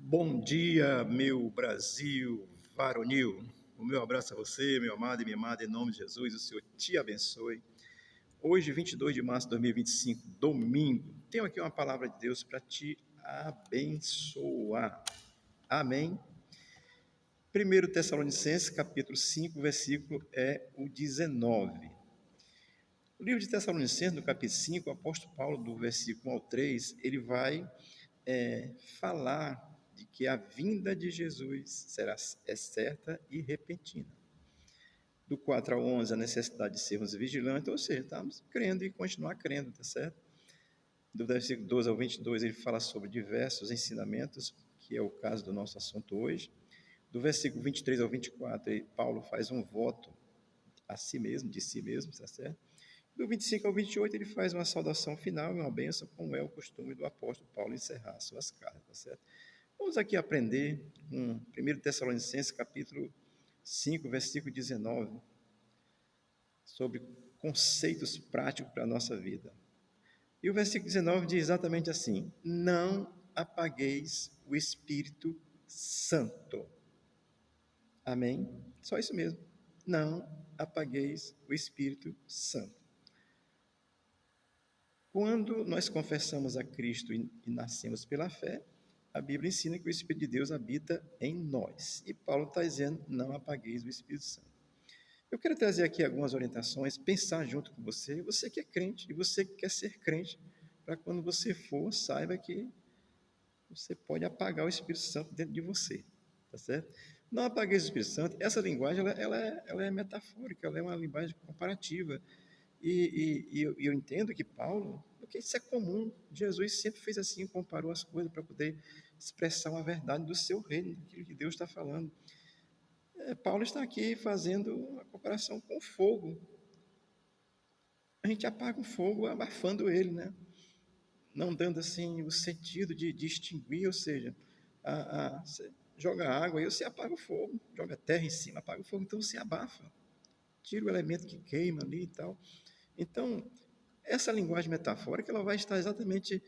Bom dia, meu Brasil varonil. O meu abraço a você, meu amado e minha amada, em nome de Jesus. O Senhor te abençoe. Hoje, 22 de março de 2025, domingo, tenho aqui uma palavra de Deus para te abençoar. Amém? 1 Tessalonicenses, capítulo 5, versículo é o 19. O livro de Tessalonicenses, no capítulo 5, o apóstolo Paulo, do versículo 1 ao 3, ele vai falar de que a vinda de Jesus é certa e repentina. Do 4 ao 11, a necessidade de sermos vigilantes, ou seja, estamos crendo e continuar crendo, tá certo? Do versículo 12 ao 22, ele fala sobre diversos ensinamentos, que é o caso do nosso assunto hoje. Do versículo 23 ao 24, Paulo faz um voto a si mesmo, de si mesmo, tá certo? Do 25 ao 28, ele faz uma saudação final e uma bênção, como é o costume do apóstolo Paulo encerrar suas cartas, tá certo? Vamos aqui aprender com 1 Tessalonicenses, capítulo 5, versículo 19, sobre conceitos práticos para a nossa vida. E o versículo 19 diz exatamente assim: não apagueis o Espírito Santo. Amém? Só isso mesmo. Não apagueis o Espírito Santo. Quando nós confessamos a Cristo e nascemos pela fé, a Bíblia ensina que o Espírito de Deus habita em nós. E Paulo está dizendo, não apagueis o Espírito Santo. Eu quero trazer aqui algumas orientações, pensar junto com você que é crente e você que quer ser crente, para quando você for, saiba que você pode apagar o Espírito Santo dentro de você, tá certo? Não apagueis o Espírito Santo, essa linguagem ela é metafórica, ela é uma linguagem comparativa. E eu entendo que Paulo, porque isso é comum, Jesus sempre fez assim, comparou as coisas para poder expressar uma verdade do seu reino, daquilo que Deus está falando. Paulo está aqui fazendo uma comparação com o fogo. A gente apaga o fogo abafando ele, né? Não dando assim o sentido de extinguir, ou seja, você joga água e você apaga o fogo, joga terra em cima, apaga o fogo, então você abafa, tira o elemento que queima ali e tal. Então, essa linguagem metafórica, ela vai estar exatamente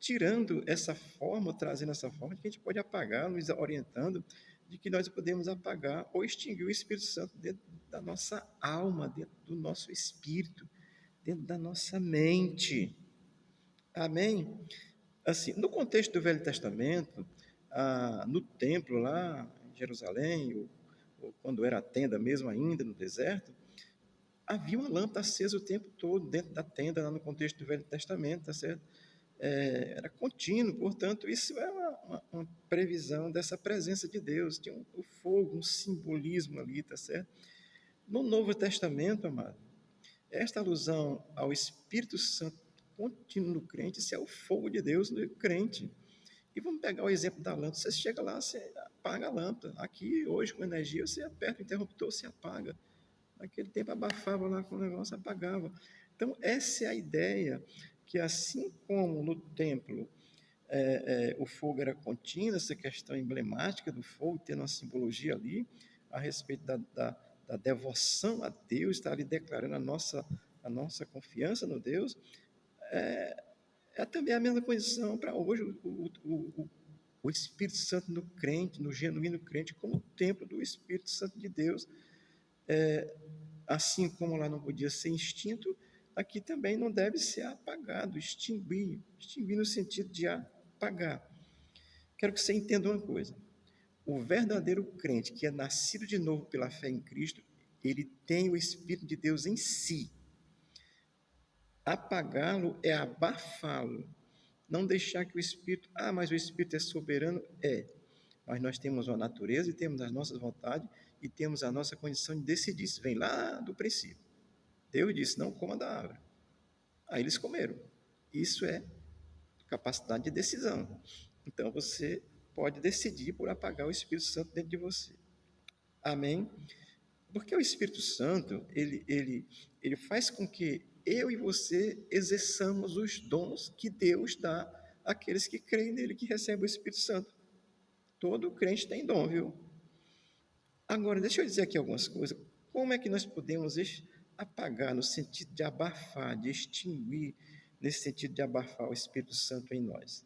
tirando essa forma, trazendo essa forma de que a gente pode apagar, nos orientando de que nós podemos apagar ou extinguir o Espírito Santo dentro da nossa alma, dentro do nosso espírito, dentro da nossa mente. Amém? Assim, no contexto do Velho Testamento, no templo lá em Jerusalém, ou quando era a tenda mesmo ainda no deserto, havia uma lâmpada acesa o tempo todo dentro da tenda, lá no contexto do Velho Testamento, tá certo? Era contínuo, portanto, isso é uma previsão dessa presença de Deus, tinha o fogo, um simbolismo ali, tá certo? No Novo Testamento, amado, esta alusão ao Espírito Santo contínuo no crente, isso é o fogo de Deus no crente. E vamos pegar o exemplo da lâmpada, você chega lá, você apaga a lâmpada, aqui hoje com energia, você aperta o interruptor, você apaga. Naquele tempo abafava lá com o negócio, apagava. Então, essa é a ideia, que assim como no templo o fogo era contínuo, essa questão emblemática do fogo, tendo uma simbologia ali, a respeito da devoção a Deus, está ali declarando a nossa confiança no Deus, é também a mesma condição para hoje o Espírito Santo no crente, no genuíno crente, como templo do Espírito Santo de Deus, assim como lá não podia ser extinto, aqui também não deve ser apagado, extinguir no sentido de apagar. Quero que você entenda uma coisa: o verdadeiro crente que é nascido de novo pela fé em Cristo, ele tem o Espírito de Deus em si. Apagá-lo é abafá-lo, não deixar que o Espírito, mas o Espírito é soberano, mas nós temos uma natureza e temos as nossas vontades e temos a nossa condição de decidir. Isso vem lá do princípio. Deus disse, não coma da árvore. Aí eles comeram. Isso é capacidade de decisão. Então você pode decidir por apagar o Espírito Santo dentro de você. Amém? Porque o Espírito Santo, ele faz com que eu e você exerçamos os dons que Deus dá àqueles que creem nele, que recebem o Espírito Santo. Todo crente tem dom, viu? Agora, deixa eu dizer aqui algumas coisas. Como é que nós podemos apagar, no sentido de abafar, de extinguir, nesse sentido de abafar o Espírito Santo em nós?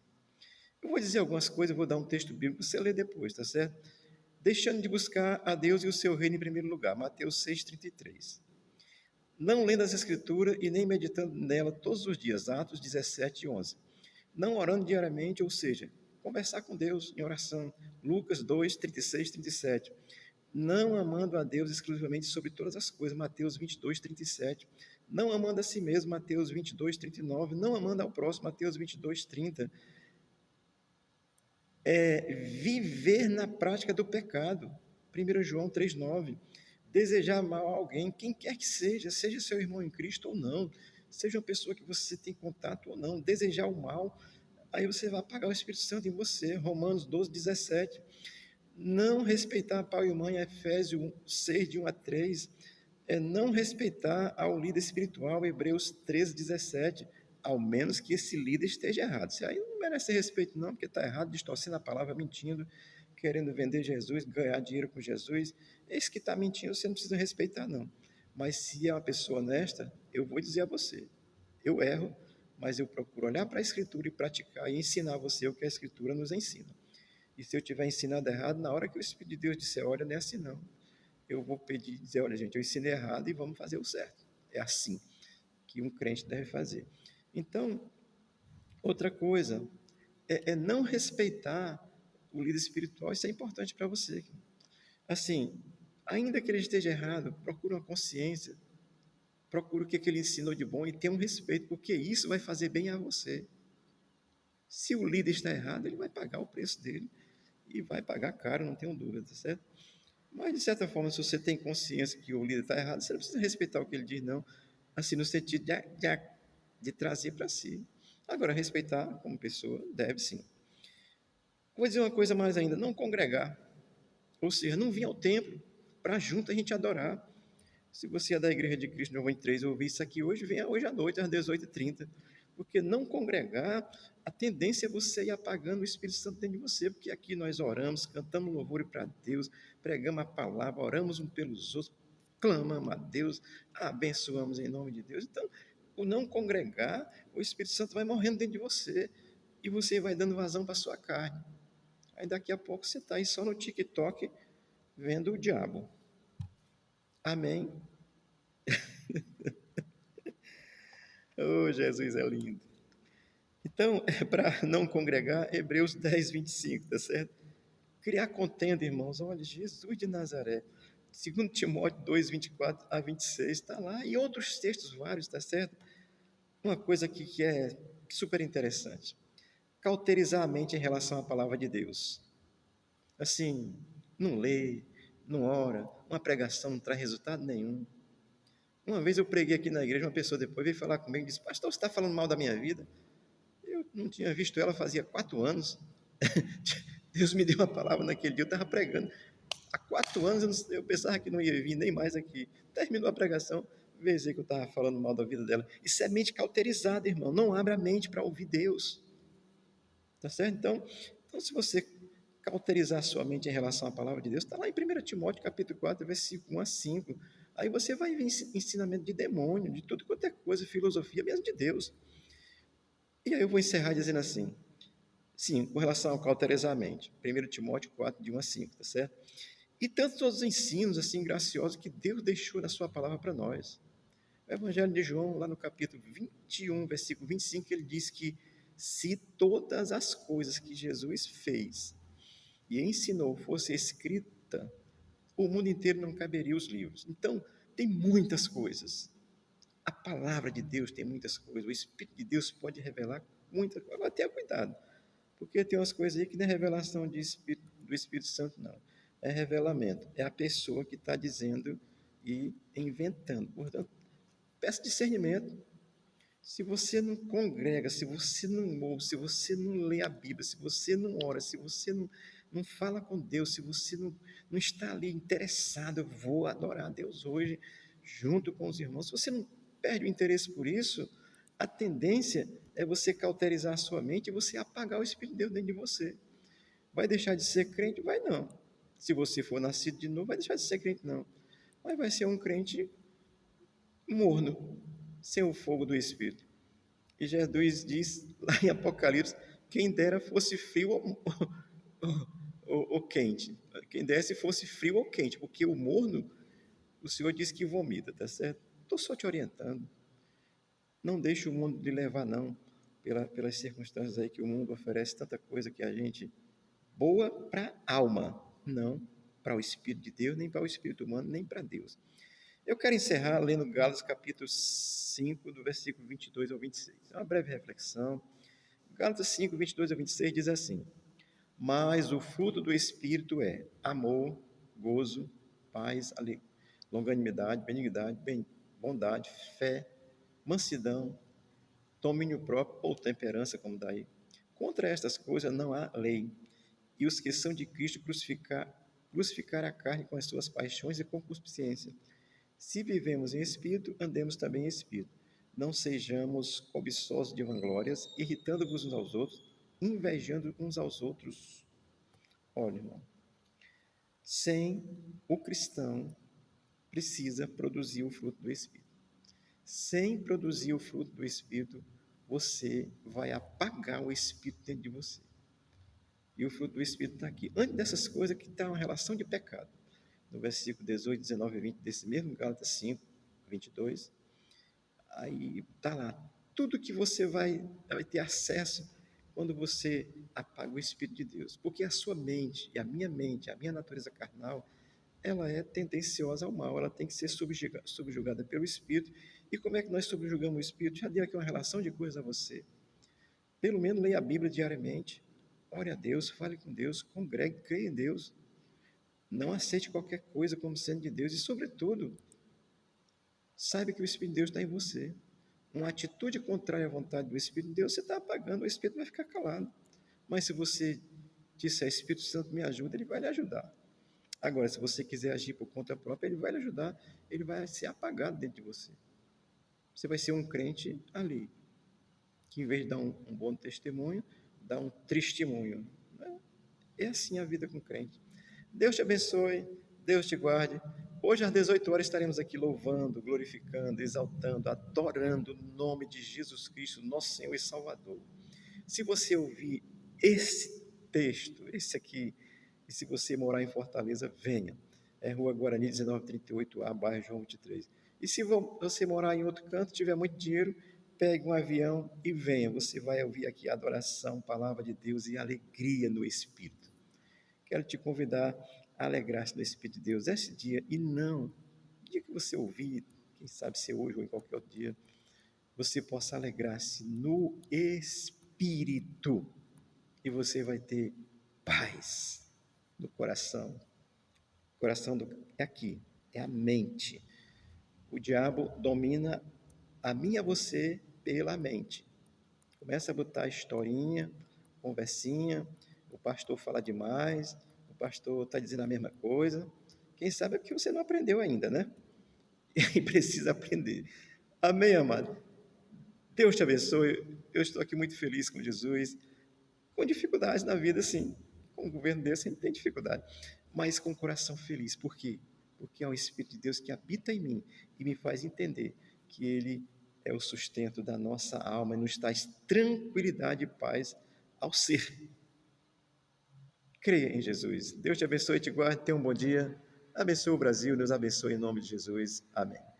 Eu vou dizer algumas coisas, eu vou dar um texto bíblico, você lê depois, tá certo? Deixando de buscar a Deus e o seu reino em primeiro lugar, Mateus 6,33. Não lendo as Escrituras e nem meditando nela todos os dias, Atos 17:11. Não orando diariamente, ou seja, conversar com Deus em oração, Lucas 2:36, 37. Não amando a Deus exclusivamente sobre todas as coisas, Mateus 22:37. Não amando a si mesmo, Mateus 22:39. Não amando ao próximo, Mateus 22:30. Viver na prática do pecado, 1 João 3:9. Desejar mal a alguém, quem quer que seja, seja seu irmão em Cristo ou não, seja uma pessoa que você tem contato ou não, desejar o mal, aí você vai apagar o Espírito Santo em você, Romanos 12:17. Não respeitar pai e mãe, Efésios 6, de 1 a 3. Não respeitar ao líder espiritual, Hebreus 13:17, ao menos que esse líder esteja errado. Isso aí não merece respeito não, porque está errado, distorcendo a palavra, mentindo, querendo vender Jesus, ganhar dinheiro com Jesus. Esse que está mentindo, você não precisa respeitar não. Mas se é uma pessoa honesta, eu vou dizer a você, eu erro, mas eu procuro olhar para a Escritura e praticar e ensinar a você o que a Escritura nos ensina. E se eu tiver ensinado errado, na hora que o Espírito de Deus disser, olha, não é assim não, eu vou pedir, dizer, olha gente, eu ensinei errado e vamos fazer o certo. É assim que um crente deve fazer. Então, outra coisa, é não respeitar o líder espiritual, isso é importante para você. Assim, ainda que ele esteja errado, procure uma consciência, procure o que ele ensinou de bom e tenha um respeito, porque isso vai fazer bem a você. Se o líder está errado, ele vai pagar o preço dele e vai pagar caro, não tenho dúvida, tá certo? Mas, de certa forma, se você tem consciência que o líder está errado, você não precisa respeitar o que ele diz, não. Assim, no sentido de trazer para si. Agora, respeitar como pessoa, deve sim. Vou dizer uma coisa mais ainda, não congregar. Ou seja, não vir ao templo para junto a gente adorar. Se você é da Igreja de Cristo Novo em 3 ouvir isso aqui hoje, venha hoje à noite, às 18h30. Porque não congregar, a tendência é você ir apagando o Espírito Santo dentro de você, porque aqui nós oramos, cantamos louvor para Deus, pregamos a palavra, oramos uns pelos outros, clamamos a Deus, abençoamos em nome de Deus. Então, o não congregar, o Espírito Santo vai morrendo dentro de você, e você vai dando vazão para a sua carne. Aí daqui a pouco você está aí só no TikTok, vendo o diabo. Amém? Oh, Jesus é lindo. Então, para não congregar, Hebreus 10:25, tá certo? Criar contenda, irmãos. Olha, Jesus de Nazaré. 2 Timóteo 2:24-26, está lá. E outros textos vários, tá certo? Uma coisa aqui que é super interessante. Cauterizar a mente em relação à palavra de Deus. Assim, não lê, não ora, uma pregação não traz resultado nenhum. Uma vez eu preguei aqui na igreja, uma pessoa depois veio falar comigo e disse, pastor, você está falando mal da minha vida? Eu não tinha visto ela fazia 4 anos. Deus me deu uma palavra naquele dia, eu estava pregando. Há 4 anos eu pensava que não ia vir nem mais aqui. Terminou a pregação, veio dizer que eu estava falando mal da vida dela. Isso é mente cauterizada, irmão. Não abre a mente para ouvir Deus. Tá certo? Então, se você cauterizar a sua mente em relação à palavra de Deus, está lá em 1 Timóteo capítulo 4, versículo 1 a 5. Aí você vai ver ensinamento de demônio, de tudo quanto é coisa, filosofia mesmo de Deus. E aí eu vou encerrar dizendo assim, sim, com relação ao cauterizar a mente. 1 Timóteo 4, de 1 a 5, tá certo? E tantos outros ensinos assim graciosos que Deus deixou na sua palavra para nós. O Evangelho de João, lá no capítulo 21, versículo 25, ele diz que se todas as coisas que Jesus fez e ensinou fosse escrita, o mundo inteiro não caberia os livros. Então, tem muitas coisas. A palavra de Deus tem muitas coisas. O Espírito de Deus pode revelar muitas coisas. Agora, tenha cuidado, porque tem umas coisas aí que não é revelação do Espírito Santo, não. É revelamento. É a pessoa que está dizendo e inventando. Portanto, peça discernimento. Se você não congrega, se você não ouve, se você não lê a Bíblia, se você não ora, se você não fala com Deus, se você não está ali interessado, eu vou adorar a Deus hoje, junto com os irmãos, se você não perde o interesse por isso, a tendência é você cauterizar a sua mente e você apagar o Espírito de Deus dentro de você. Vai deixar de ser crente? Vai não. Se você for nascido de novo, vai deixar de ser crente? Não. Mas vai ser um crente morno, sem o fogo do Espírito. E Jesus diz lá em Apocalipse Quem dera fosse frio ou quente. Quem dera se fosse frio ou quente, porque o morno, o Senhor diz que vomita, tá certo? Estou só te orientando. Não deixe o mundo lhe levar, não, pelas circunstâncias aí que o mundo oferece tanta coisa que a gente boa para a alma, não para o Espírito de Deus, nem para o Espírito humano, nem para Deus. Eu quero encerrar lendo Gálatas capítulo 5, do versículo 22 ao 26. É uma breve reflexão. Gálatas 5, 22 ao 26 diz assim: Mas o fruto do Espírito é amor, gozo, paz, longanimidade, benignidade, bondade, fé, mansidão, domínio próprio ou temperança, como daí. Contra estas coisas não há lei. E os que são de Cristo crucificar a carne com as suas paixões e concupiscência. Se vivemos em espírito, andemos também em espírito. Não sejamos cobiçosos de vanglórias, irritando-vos uns aos outros, invejando uns aos outros. Olha, irmão, sem o cristão precisa produzir o fruto do Espírito. Sem produzir o fruto do Espírito, você vai apagar o Espírito dentro de você. E o fruto do Espírito está aqui. Antes dessas coisas que está uma relação de pecado. No versículo 18, 19 e 20 desse mesmo Gálatas 5, 22, aí está lá. Tudo que você vai ter acesso quando você apaga o Espírito de Deus. Porque a sua mente, a minha natureza carnal, ela é tendenciosa ao mal, ela tem que ser subjugada pelo Espírito. E como é que nós subjugamos o Espírito? Já dei aqui uma relação de coisas a você. Pelo menos leia a Bíblia diariamente. Ore a Deus, fale com Deus, congregue, creia em Deus. Não aceite qualquer coisa como sendo de Deus. E, sobretudo, saiba que o Espírito de Deus está em você. Uma atitude contrária à vontade do Espírito de Deus, você está apagando, o Espírito vai ficar calado. Mas se você disser, Espírito Santo, me ajuda, ele vai lhe ajudar. Agora, se você quiser agir por conta própria, ele vai lhe ajudar, ele vai ser apagado dentro de você. Você vai ser um crente ali, que em vez de dar um bom testemunho, dá um testemunho. É assim a vida com o crente. Deus te abençoe, Deus te guarde. Hoje às 18 horas estaremos aqui louvando, glorificando, exaltando, adorando o nome de Jesus Cristo, nosso Senhor e Salvador. Se você ouvir esse texto, esse aqui, e se você morar em Fortaleza, venha. É Rua Guarani 1938A, bairro João 23. E se você morar em outro canto, tiver muito dinheiro, pegue um avião e venha. Você vai ouvir aqui adoração, palavra de Deus e alegria no Espírito. Quero te convidar a alegrar-se no Espírito de Deus esse dia e não, no dia que você ouvir, quem sabe se hoje ou em qualquer outro dia, você possa alegrar-se no Espírito e você vai ter paz no coração. O coração é aqui, é a mente. O diabo domina a mim e a você pela mente. Começa a botar historinha, conversinha, o pastor fala demais, o pastor está dizendo a mesma coisa. Quem sabe é que você não aprendeu ainda, né? E precisa aprender. Amém, amado? Deus te abençoe. Eu estou aqui muito feliz com Jesus. Com dificuldades na vida, sim. Com o governo Deus sempre tem dificuldade. Mas com o coração feliz. Por quê? Porque é o Espírito de Deus que habita em mim e me faz entender que Ele é o sustento da nossa alma e nos traz tranquilidade e paz ao ser. Creia em Jesus. Deus te abençoe e te guarde. Tenha um bom dia. Abençoe o Brasil. Deus abençoe em nome de Jesus. Amém.